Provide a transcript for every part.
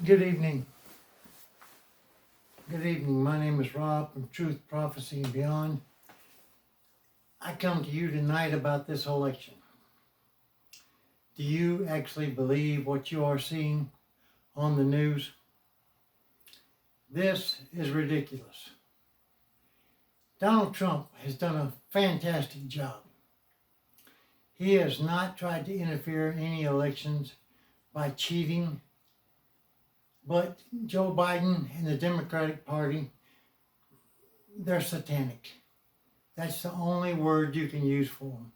Good evening. Good evening. My name is Rob from Truth, Prophecy, and Beyond. I come to you tonight about this election. Do you actually believe what you are seeing on the news? This is ridiculous. Donald Trump has done a fantastic job. He has not tried to interfere in any elections by cheating. But Joe Biden and the Democratic Party, they're satanic. That's the only word you can use for them.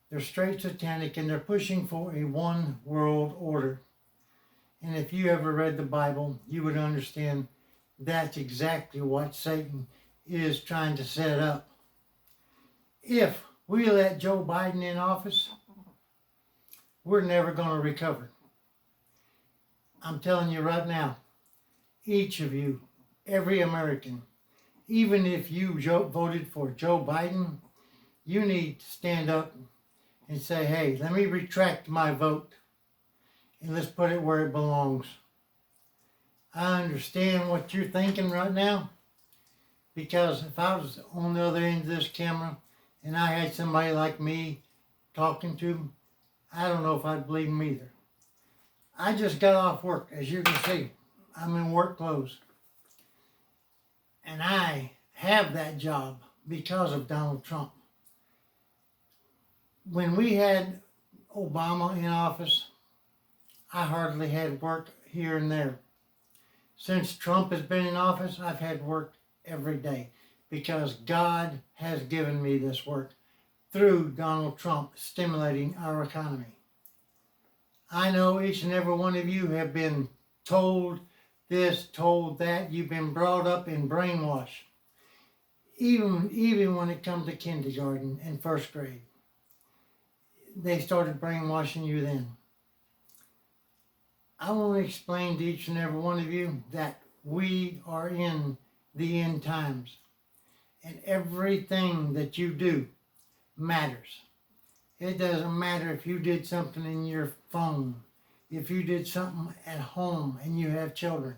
They're straight satanic, and they're pushing for a one world order. And if you ever read the Bible, you would understand that's exactly what Satan is trying to set up. If we let Joe Biden in office, we're never going to recover. I'm telling you right now, each of you, every American, even if you voted for Joe Biden, you need to stand up and say, hey, let me retract my vote and let's put it where it belongs. I understand what you're thinking right now, because if I was on the other end of this camera and I had somebody like me talking to them, I don't know if I'd believe them either. I just got off work, as you can see. I'm in work clothes. And I have that job because of Donald Trump. When we had Obama in office, I hardly had work here and there. Since Trump has been in office, I've had work every day because God has given me this work through Donald Trump stimulating our economy. I know each and every one of you have been told this, told that. You've been brought up in brainwash. Even when it comes to kindergarten and first grade. They started brainwashing you then. I want to explain to each and every one of you that we are in the end times. And everything that you do matters. It doesn't matter if you did something in your phone, if you did something at home and you have children,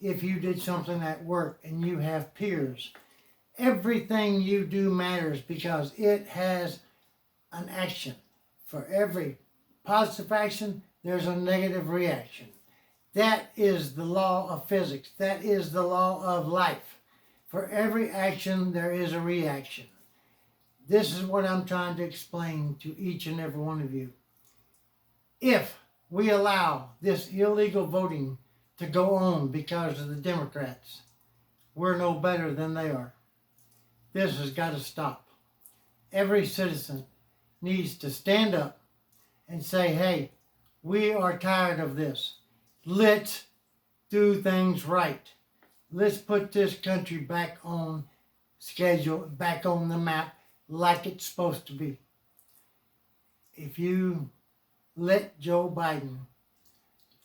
if you did something at work and you have peers. Everything you do matters because it has an action. For every positive action, there's a negative reaction. That is the law of physics. That is the law of life. For every action, there is a reaction. This is what I'm trying to explain to each and every one of you. If we allow this illegal voting to go on because of the Democrats, we're no better than they are. This has got to stop. Every citizen needs to stand up and say, hey, we are tired of this. Let's do things right. Let's put this country back on schedule, back on the map, like it's supposed to be. If you let Joe Biden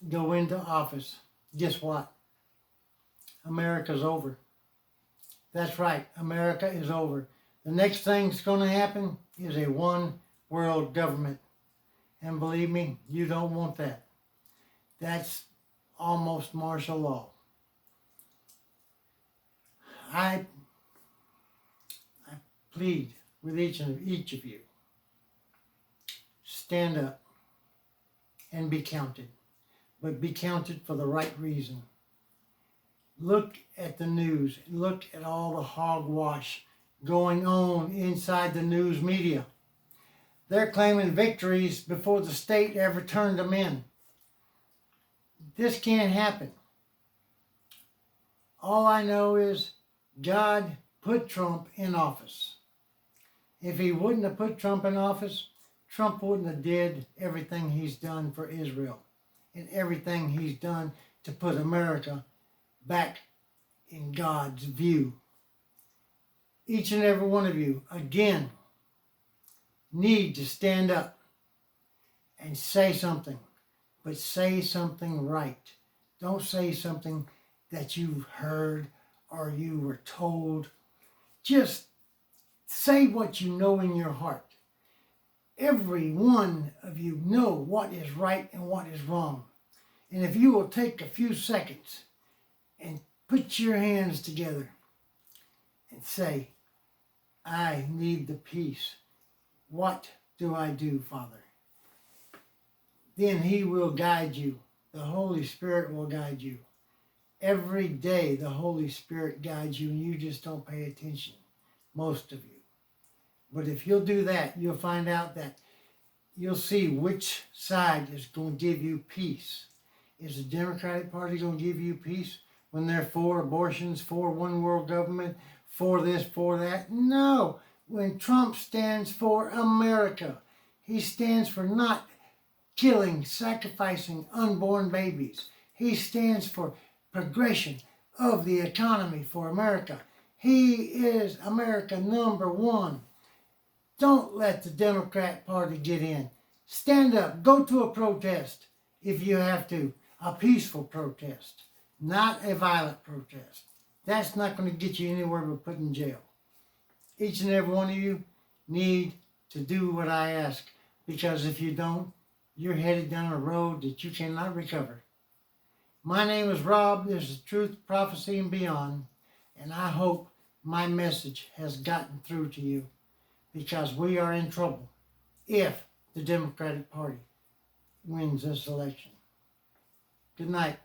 go into office, guess what? America's over. That's right, America is over. The next thing that's going to happen is a one world government. And believe me, you don't want that. That's almost martial law. I plead with each of you, stand up and be counted, but be counted for the right reason. Look at the news. Look at all the hogwash going on inside the news media. They're claiming victories before the state ever turned them in. This can't happen. All I know is God put Trump in office. If he wouldn't have put Trump in office, Trump wouldn't have did everything he's done for Israel and everything he's done to put America back in God's view. Each and every one of you, again, need to stand up and say something, but say something right. Don't say something that you've heard or you were told. Just say what you know in your heart. Every one of you know what is right and what is wrong. And if you will take a few seconds and put your hands together and say, I need the peace. What do I do, Father? Then He will guide you. The Holy Spirit will guide you. Every day the Holy Spirit guides you and you just don't pay attention, most of you. But if you'll do that, you'll find out that you'll see which side is going to give you peace. Is the Democratic Party going to give you peace when they're for abortions, for one world government, for this, for that? No. When Trump stands for America, he stands for not killing, sacrificing unborn babies. He stands for progression of the economy for America. He is America #1. Don't let the Democrat Party get in. Stand up. Go to a protest if you have to. A peaceful protest, not a violent protest. That's not going to get you anywhere but put in jail. Each and every one of you need to do what I ask, because if you don't, you're headed down a road that you cannot recover. My name is Rob. This is Truth, Prophecy, and Beyond, and I hope my message has gotten through to you, because we are in trouble if the Democratic Party wins this election. Good night.